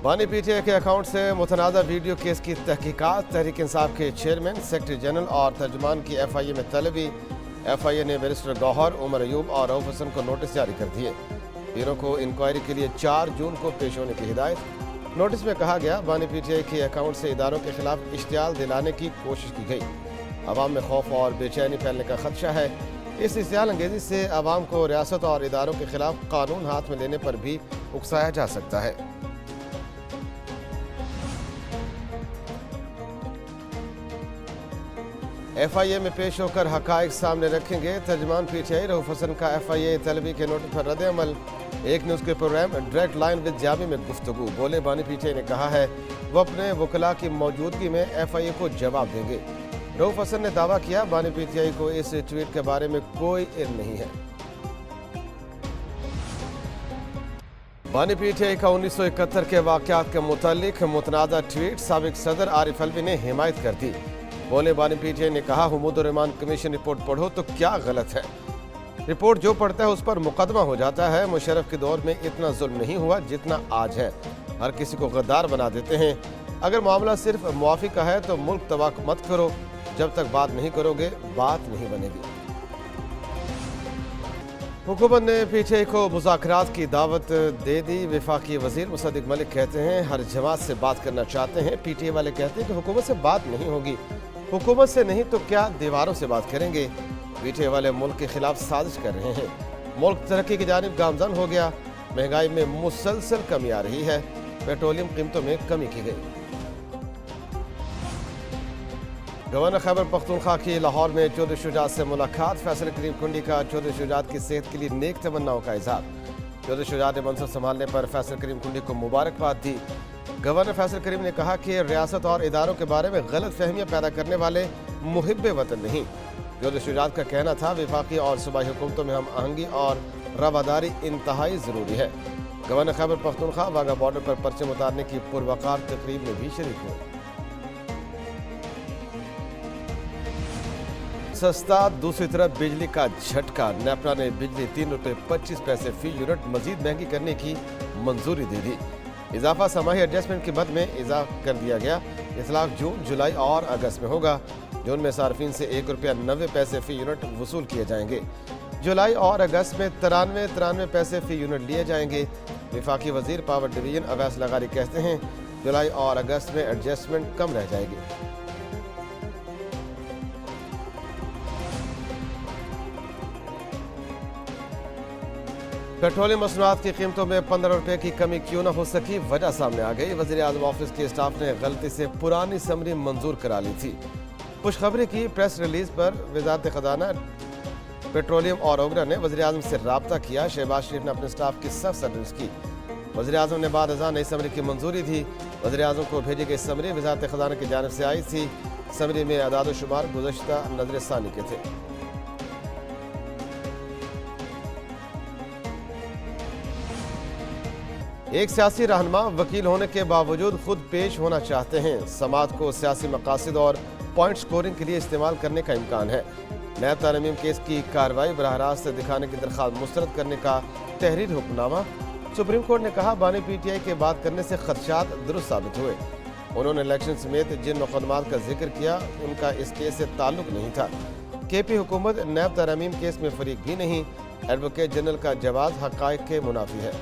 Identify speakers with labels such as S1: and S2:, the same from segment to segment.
S1: बानी पीटीआई के अकाउंट से मुतनाज़ा वीडियो केस की तहकीकात। तहरीक इंसाफ के चेयरमैन, सेक्रेटरी जनरल और तर्जुमान की FIA में तलबी। FIA ने बैरिस्टर गौहर, उमर अयूब और रऊफ हसन को नोटिस जारी कर दिए। तीनों को इंक्वायरी के लिए 4 जून को पेश होने की हिदायत। नोटिस में कहा गया, बानी पीटीआई के अकाउंट से इदारों के खिलाफ इश्तियाल दिलाने की कोशिश की गई। अवाम में खौफ और बेचैनी फैलने का खदशा है। इस इश्तियाल अंगेजी से अवाम को रियासत और इदारों के खिलाफ कानून हाथ में लेने पर भी उकसाया जा सकता है। FIA में पेश होकर हकायक सामने रखेंगे। तर्जुमान PTI रऊफ हसन का FIA तलबी के नोटिस पर रद्द अमल। एक न्यूज़ के programme direct line with Jami में गुफ्तगू। बोले, बानी PTI ने कहा है वो अपने वकला की मौजूदगी में FIA को जवाब देंगे। रऊफ हसन ने दावा किया, बानी PTI को इस ट्वीट के बारे में कोई इल्म नहीं है। बानी PTI का 1971 के वाक़यात के मुतालिक मुतनाज़ा ट्वीट साबिक सदर आरिफ अलवी ने हिमायत कर दी। बोले, बानी PTI ने कहा, हुमूदुर रहमान कमीशन रिपोर्ट पढ़ो तो क्या गलत है। रिपोर्ट जो पढ़ता है उस पर मुकदमा हो जाता है। मुशर्रफ के दौर में इतना जुल्म नहीं हुआ जितना आज है। हर किसी को गद्दार बना देते हैं। अगर मामला सिर्फ मुआफ़ी का है तो मुल्क तबाह मत करो। जब तक बात नहीं करोगे बात नहीं बनेगी। हुकूमत ने PTI को मुज़ाकरात की दावत दे दी। वफाकी वज़ीर मुसद्दिक मलिक कहते हैं हर जमात से बात करना चाहते हैं। PTI वाले कहते हैं कि हुकूमत से बात नहीं होगी। हुकूमत से नहीं तो क्या दीवारों से बात करेंगे। PTI वाले मुल्क के खिलाफ साजिश कर रहे हैं। मुल्क तरक्की की जानिब गामजन हो गया। महंगाई में मुसलसल कमी आ रही है। पेट्रोलियम कीमतों में कमी की गई। गवर्नर खैबर पख्तूनख्वा की लाहौर में चौधरी शुजात से मुलाकात। फैसल करीम कुंडी का चौधरी शुजात की सेहत के लिए नेक तमन्नाओं का इज़हार। चौधरी शुजात ने मनसब संभालने पर फैसल करीम कुंडी को मुबारकबाद दी। गवर्नर फैसल करीम ने कहा कि रियासत और इदारों के बारे में गलत फहमियाँ पैदा करने वाले मुहिब्बे वतन नहीं। चौधरी शुजात का कहना था, वफाकी और सूबाई हुकूमतों में हम आहंगी और रवादारी इंतहाई ज़रूरी है। गवर्नर खैबर पख्तूनख्वा वाघा बॉर्डर पर परचम उतारने की पुरवकार तकरीब में भी शरीक हुए। सस्ता, दूसरी तरफ बिजली का झटका। नेपरा ने बिजली 3 रुपये 25 पैसे फी यूनिट मजीद महंगी करने की मंजूरी दे दी। इजाफा समाही एडजस्टमेंट की मद में इजाफा कर दिया गया। इतलाक जून, जुलाई और अगस्त में होगा। जून में सार्फिन से 1 रुपया 90 पैसे फी यूनिट वसूल किए जाएंगे। जुलाई और अगस्त में 93 पैसे फी यूनिट लिए जाएंगे। वफाकी वजीर पावर डिवीजन अवैस लगारी कहते हैं जुलाई और अगस्त में एडजस्टमेंट कम रह जाएगी। पेट्रोलियम मसनूआत की कीमतों में 15 रुपये की कमी क्यों न हो सकी, वजह सामने आ गई। वज़ीर आज़म ऑफिस के स्टाफ ने गलती से पुरानी समरी मंजूर करा ली थी। खुशखबरी की प्रेस रिलीज पर वज़ारत ख़जाना, पेट्रोलियम और ओगरा ने वज़ीर आज़म से रब्ता किया। शहबाज शरीफ ने अपने स्टाफ की सख्त सर्विस की। वज़ीर आज़म ने बाद अज़ां नई समरी की मंजूरी दी। वज़ीर आज़म को भेजी गई समरी वज़ारत ख़जाना की जानिब से आई थी। समरी में अदाद शुमार गुज़श्ता नज़र सानी के थे। एक सियासी रहनुमा वकील होने के बावजूद खुद पेश होना चाहते हैं। समात को सियासी मकासद और पॉइंट स्कोरिंग के लिए इस्तेमाल करने का इम्कान है। नैब तरमीम केस की कार्रवाई बराह रास्त दिखाने की दरख्वास्त मुस्तरद करने का तहरीर हुक्मनामा। सुप्रीम कोर्ट ने कहा, बानी PTI के बात करने से खदशात दुरुस्त साबित हुए। उन्होंने इलेक्शन समेत जिन मुकदमात का जिक्र किया उनका इस केस से ताल्लुक नहीं था। KP हुकूमत नैब तरमीम केस में फरीक भी नहीं। एडवोकेट जनरल का जवाब हक़ाइक़ के मुनाफी है।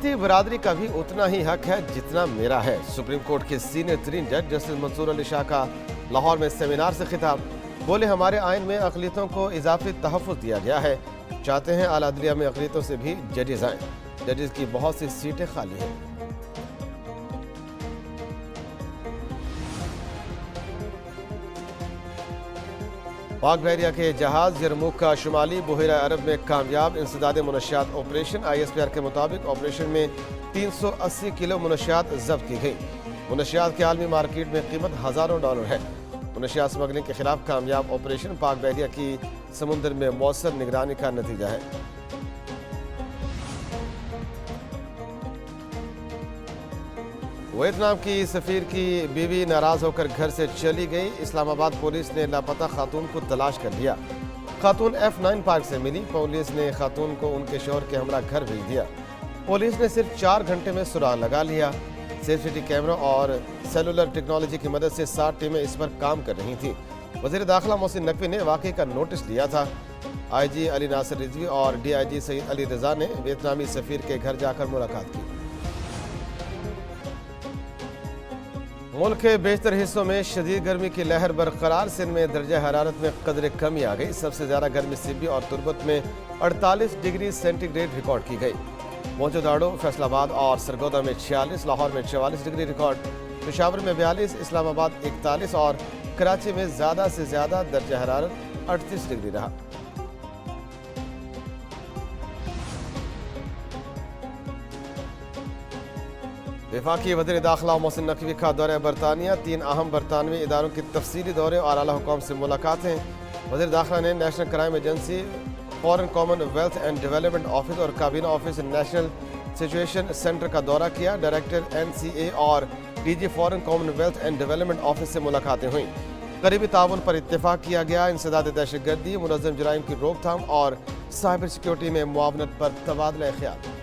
S1: बरादरी का भी उतना ही हक है जितना मेरा है। सुप्रीम कोर्ट के सीनियर तरीन जज जस्टिस मंसूर अली शाह का लाहौर में सेमिनार से खिताब। बोले, हमारे आइन में अक़लियतों को इजाफी तहफ़्फ़ुज़ दिया गया है। चाहते हैं आला अदलिया में अक़लियतों से भी जजेस आएँ। जजेस की बहुत सी सीटें खाली हैं। पाक बहरिया के जहाज यरमूक का शुमाली बहरा अरब में कामयाब इंसदाद मुनशियात ऑपरेशन। ISPR के मुताबिक ऑपरेशन में 380 किलो मुनशियात जब्त की गई। मुनशियात की आलमी मार्केट में कीमत हज़ारों डॉलर है। मुनशियात स्मगलिंग के खिलाफ कामयाब ऑपरेशन पाक बहरिया की समुद्र में मौसर निगरानी का नतीजा है। वियतनाम की सफीर की बीवी नाराज होकर घर से चली गई। इस्लामाबाद पुलिस ने लापता खातून को तलाश कर लिया। खातून F9 पार्क से मिली। पुलिस ने खातून को उनके शौहर के हमरा घर भेज दिया। पुलिस ने सिर्फ 4 घंटे में सुराग लगा लिया। सीसीटीवी कैमरों और सेलुलर टेक्नोलॉजी की मदद से 7 टीमें इस पर काम कर रही थीं। वज़ीर दाखिला मोहसिन नकवी ने वाक़े का नोटिस लिया था। आईजी अली नासिर रिजवी और डीआईजी सईद अली रजा ने वियतनामी सफ़ीर के घर जाकर मुलाकात की। मुल्क के बेशतर हिस्सों में शदीद गर्मी की लहर बरकरार। सिंध में दर्जा हरारत में कदर कमी आ गई। सबसे ज़्यादा गर्मी सिब्बी और तुर्बत में 48 डिग्री सेंटीग्रेड रिकॉर्ड की गई। मोजोदाड़ो, फैसलाबाद और सरगोदा में 46, लाहौर में 44 डिग्री रिकॉर्ड, पेशावर में 42, इस्लामाबाद 41 और कराची में ज़्यादा से ज़्यादा दर्जा हरारत 38 डिग्री रहा। वफाकी वज़ीर दाखिला मोहसिन नकवी का दौरा बरतानिया। 3 अहम बरतानवी इदारों की तफसीली दौरे और आला हुकाम से मुलाकातें। वज़ीर दाखिला ने national crime agency, foreign common wealth and development office और काबीना ऑफिस नेशनल सिचुएशन सेंटर का दौरा किया। डायरेक्टर NCA और DG foreign common wealth and development office से मुलाकातें हुई। करीबी ताउन पर इत्तेफाक किया गया। इंसदाद दहशत गर्दी, मुनज़्ज़म जराइम की रोकथाम और साइबर सिक्योरिटी में मुआवनत पर तबादला ख्याल।